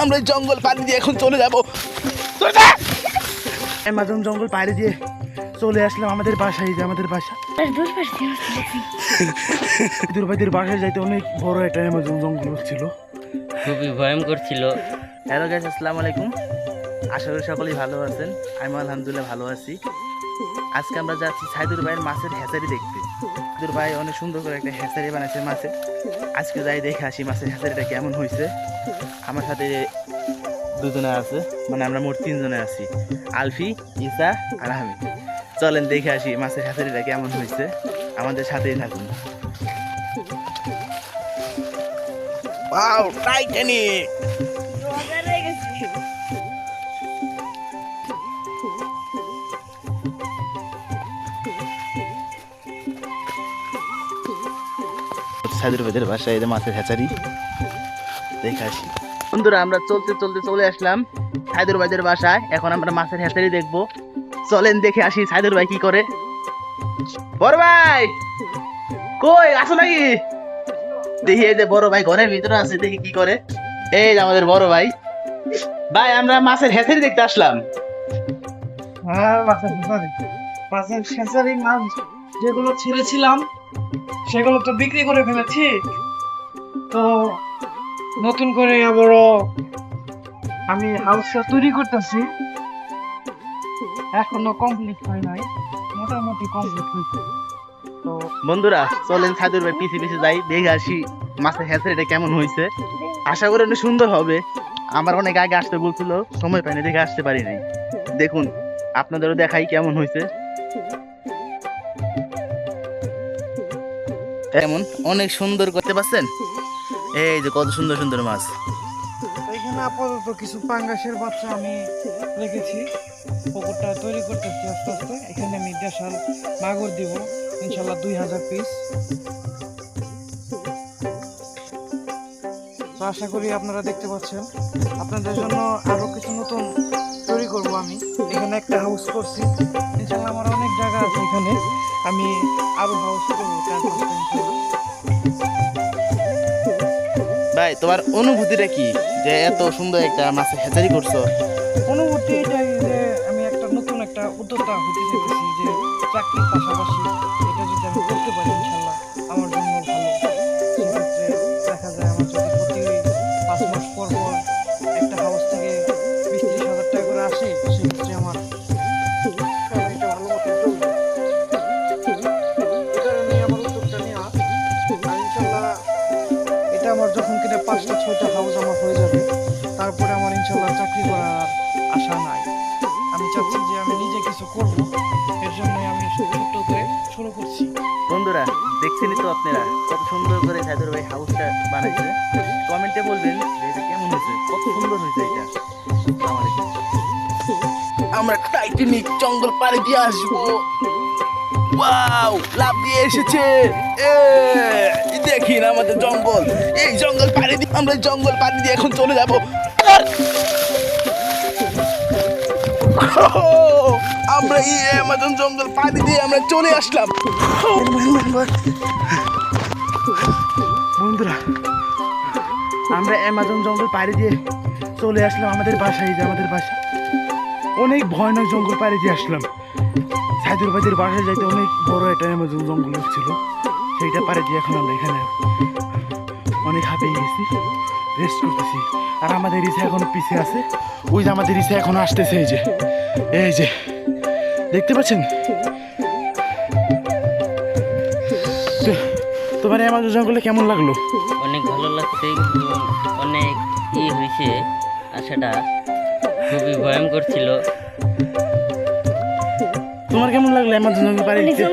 আমরা জঙ্গল পাড়ি দিয়ে এখন চলে যাব। অ্যামাজন জঙ্গল পাড়ি দিয়ে চলে আসলাম আমাদের বাসায়, যে আমাদের বাসা দুর্ভাইদের বাসায় যাইতে অনেক বড় একটা অ্যামাজন জঙ্গল ছিল, খুবই ভয়ঙ্কর ছিল। হ্যালো গাইস, আসসালামু আলাইকুম। আশা করি সকলেই ভালো আছেন। আমি আলহামদুলিল্লাহ ভালো আছি। আজকে আমরা যাচ্ছি সাইদুর ভাইয়ের মাছের হ্যাচারি দেখতে। সাইদুর ভাই অনেক সুন্দর করে একটা হ্যাচারি বানাইছে মাছের। আজকে যাই দেখে আসি মাছের হ্যাচারিটা কেমন হয়েছে। আমার সাথে দুজনে আছে, মানে আমরা মোট তিনজনে আছি, আলফি, ইসা আর আমি। চলেন দেখে আসি মাছের হ্যাচারিটা কেমন হয়েছে, আমাদের সাথেই থাকুন। Wow, Titanic! সাইদুর ভাইদের বাসায় এই যে মাছের হ্যাচারি দেখে আসি। বন্ধুরা, আমরা চলতে চলতে চলে আসলাম সাইদুর ভাইদের বাসায়। এখন আমরা মাছের হ্যাচারি দেখবো। চলেন দেখে আসি সাইদুর ভাই কি করে। বড় ভাই কই আসো নাকি? দেখি এই যে বড় ভাই ঘরের ভিতরে আছে, দেখি কি করে। এই যে আমাদের বড় ভাই। ভাই, আমরা মাছের হ্যাচারি দেখতে আসলাম। হ্যাঁ, মাছের হ্যাচারি মাছ যেগুলো ছেড়েছিলাম সেগুলো তো বিক্রি করে ফেলেছি। তো নতুন করে আবারও আমি হাউসটা তৈরি করতেছি। এখনো কমপ্লিট হয় নাই, মোটামুটি কমপ্লিট হয়েছে। তো বন্ধুরা, চলেন সাইদুর ভাই পিছে পিছে যাই, দেখে আসি মাছের হ্যাচারিটা কেমন হয়েছে। আশা করি অনেক সুন্দর হবে। আমার অনেক আগে আসতে বলছিল, সময় পাইনি দেখে আসতে পারি নাই। দেখুন, আপনাদেরও দেখাই কেমন হয়েছে। এমন অনেক সুন্দর করতে পারছেন। এই যে কত সুন্দর সুন্দর মাছ। এখানে আপাতত কিছু পাঙ্গাসের বাচ্চা আমি রেখেছি। পুকুরটা তৈরি করতেছি আস্তে আস্তে। এখানে আমি দেশাল মাগুর দিব ইনশাল্লাহ 2000 পিস। তো আশা করি আপনারা দেখতে পাচ্ছেন। আপনাদের জন্য আরো কিছু নতুন তৈরি করব আমি। এখানে একটা হাউস করছি, ইনশাল্লাহ আমার অনেক জায়গা আছে, এখানে আমি আরো হাউস করবো। ভাই, তোমার অনুভূতিটা কি যে এত সুন্দর একটা মাছের হ্যাচারি করছো? অনুভূতি এটাই যে আমি একটা নতুন একটা উদ্যোক্তা হতে চাইতেছি, যে চাকরির পাশাপাশি এটা যদি আমি করতে পারি ইনশাল্লাহ আমার জন্য ভালো। সেক্ষেত্রে দেখা যায় আমার যদি প্রতি 5 মাস পর পর একটা হাউস থেকে 20-30 হাজার টাকা করে আসে, সেক্ষেত্রে আমার এটা ভালো মতো চলবে। এই কারণে আমার উদ্যোগটা নেওয়া। আর ইনশাল্লাহ এটা আমার যখন কিনা 5টা-6টা হাউস আমার হয়ে যাবে, তারপরে আমার ইনশাল্লাহ চাকরি করার আশা নাই। আমি চাচ্ছি যে আমি নিজে কিছু করব, এর জন্যই আমি ছোট্ট করে শুরু করছি। বন্ধুরা, দেখছেনই তো আপনারা কত সুন্দর করে সাইদুর ভাই হাউসটা বানাইছে। কমেন্টে বলবেন যে এটা কেমন হয়েছে, কত সুন্দর হয়েছে এটা। আমরা টাইটানিক জঙ্গল পাড়ি দিয়ে আসবো। ওয়াও, লাভ দিয়ে এসেছে। দেখিন আমাদের জঙ্গল। এই জঙ্গল পাড়ি দিয়ে আমরা জঙ্গল পাড়ি দিয়ে এখন চলে যাব। আমরা এই অ্যামাজন জঙ্গল পাড়ি দিয়ে আমরা চলে আসলাম। বন্ধুরা, আমরা অ্যামাজন জঙ্গল পাড়ি দিয়ে চলে আসলাম আমাদের বাসায়, যে আমাদের বাসা। অনেক ভয়ানক জঙ্গল পাড়ি দিয়ে আসলাম। সাইদুর ভাইদের বাসায় যাইতে অনেক বড় একটা অ্যামাজন জঙ্গল ছিল, সেইটা পাড়ি দিয়ে এখন আমরা এখানে অনেক হাঁপিয়ে গেছি, রেস্ট করতেছি। আর আমাদের ইসা এখন পিছে আছে, ওই যে আমাদের ইসা এখন আসতেছে। এই যে দেখতে পাচ্ছেন। তোমার অ্যামাজন জঙ্গলে কেমন লাগলো? অনেক ভালো লাগছে, কিন্তু অনেক হয়েছে। আশাটা খুবই ভয়ঙ্কর ছিল। তোমার কেমন লাগলো অ্যামাজন জঙ্গল পাড়ি দিতে?